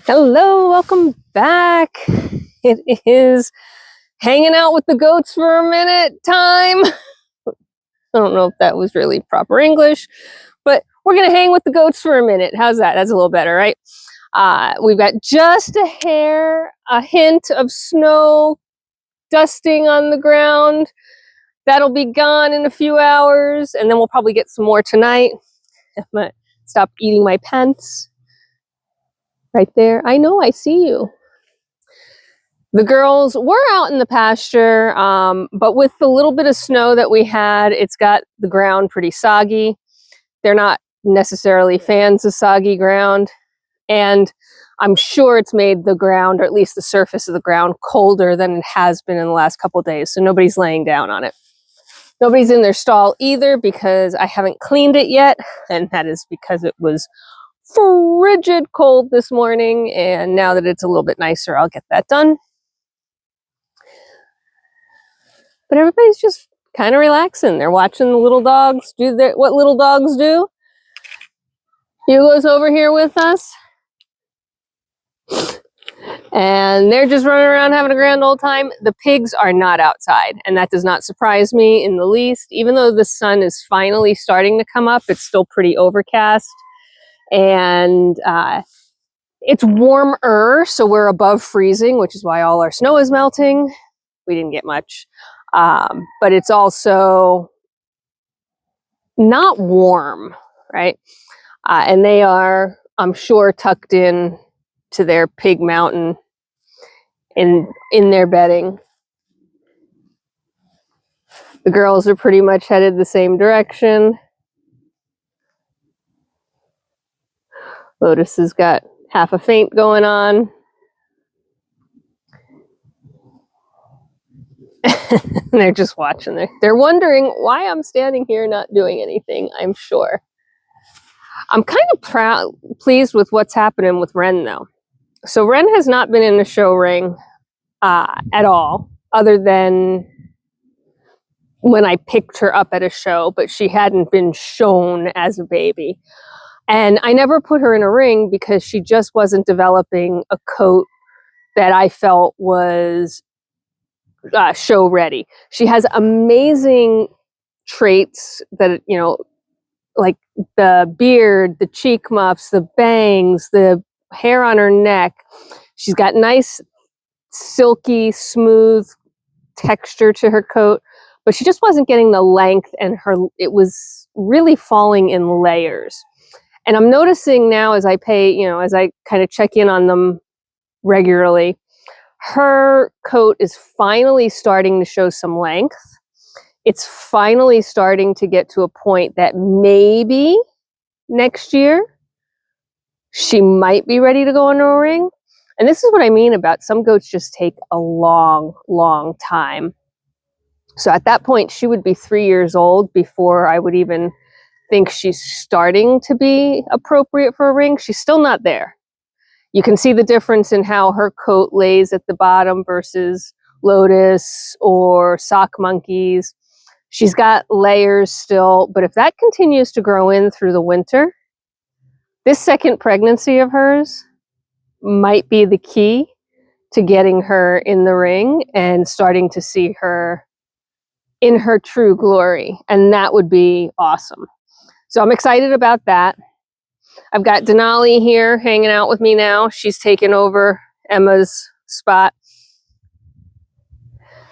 Hello, welcome back. It is hanging out with the goats for a minute time. I don't know if that was really proper English, but we're going to hang with the goats for a minute. How's that? That's a little better, right? We've got just a hint of snow dusting on the ground. That'll be gone in a few hours, and then we'll probably get some more tonight. I'm going to stop eating my pants. Right there. I know, I see you. The girls were out in the pasture, but with the little bit of snow that we had, it's got the ground pretty soggy. They're not necessarily fans of soggy ground, and I'm sure it's made the ground, or at least the surface of the ground, colder than it has been in the last couple of days, so nobody's laying down on it. Nobody's in their stall either because I haven't cleaned it yet, and that is because it was frigid cold this morning, and now that it's a little bit nicer, I'll get that done. But everybody's just kind of relaxing. They're watching the little dogs do what little dogs do. Hugo's over here with us. And they're just running around having a grand old time. The pigs are not outside, and that does not surprise me in the least. Even though the sun is finally starting to come up, it's still pretty overcast. And it's warmer, so we're above freezing, which is why all our snow is melting. We didn't get much. But it's also not warm, right? And they are, I'm sure, tucked in to their pig mountain in their bedding. The girls are pretty much headed the same direction. Lotus has got half a faint going on. They're just watching. They're wondering why I'm standing here not doing anything, I'm sure. I'm kind of pleased with what's happening with Ren, though. So Ren has not been in the show ring at all, other than when I picked her up at a show, but she hadn't been shown as a baby. And I never put her in a ring because she just wasn't developing a coat that I felt was show ready. She has amazing traits that, you know, like the beard, the cheek muffs, the bangs, the hair on her neck. She's got nice, silky, smooth texture to her coat, but she just wasn't getting the length, and it was really falling in layers. And I'm noticing now as I kind of check in on them regularly, her coat is finally starting to show some length. It's finally starting to get to a point that maybe next year she might be ready to go into a ring. And this is what I mean about some goats just take a long, long time. So at that point, she would be 3 years old before I would even think she's starting to be appropriate for a ring. She's still not there. You can see the difference in how her coat lays at the bottom versus Lotus or Sock Monkey's. She's got layers still, but if that continues to grow in through the winter, this second pregnancy of hers might be the key to getting her in the ring and starting to see her in her true glory. And that would be awesome. So I'm excited about that. I've got Denali here hanging out with me now. She's taken over Emma's spot.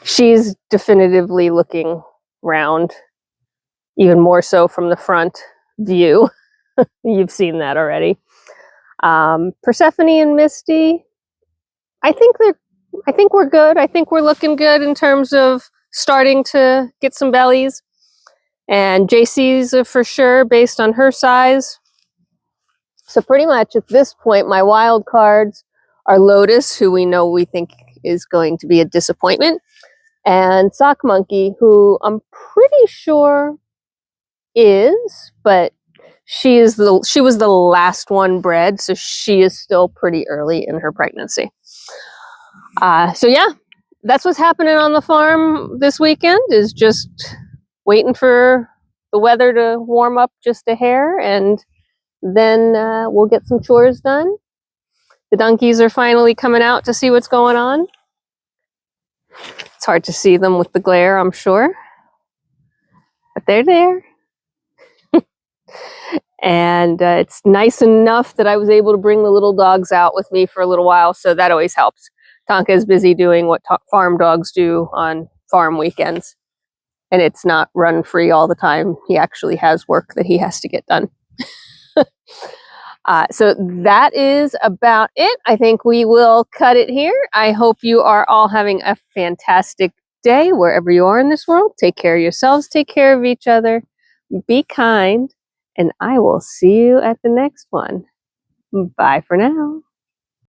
She's definitively looking round, even more so from the front view. You've seen that already. Persephone and Misty, I think we're good. I think we're looking good in terms of starting to get some bellies. And Jacey's for sure based on her size. So pretty much at this point, my wild cards are Lotus, who we think is going to be a disappointment, and Sock Monkey, who I'm pretty sure is, but she was the last one bred, so she is still pretty early in her pregnancy. So yeah, that's what's happening on the farm this weekend, is just waiting for the weather to warm up just a hair, and then we'll get some chores done. The donkeys are finally coming out to see what's going on. It's hard to see them with the glare, I'm sure. But they're there. And it's nice enough that I was able to bring the little dogs out with me for a little while, so that always helps. Tonka is busy doing what farm dogs do on farm weekends, and it's not run free all the time. He actually has work that he has to get done. So that is about it. I think we will cut it here. I hope you are all having a fantastic day wherever you are in this world. Take care of yourselves, take care of each other, be kind, and I will see you at the next one. Bye for now.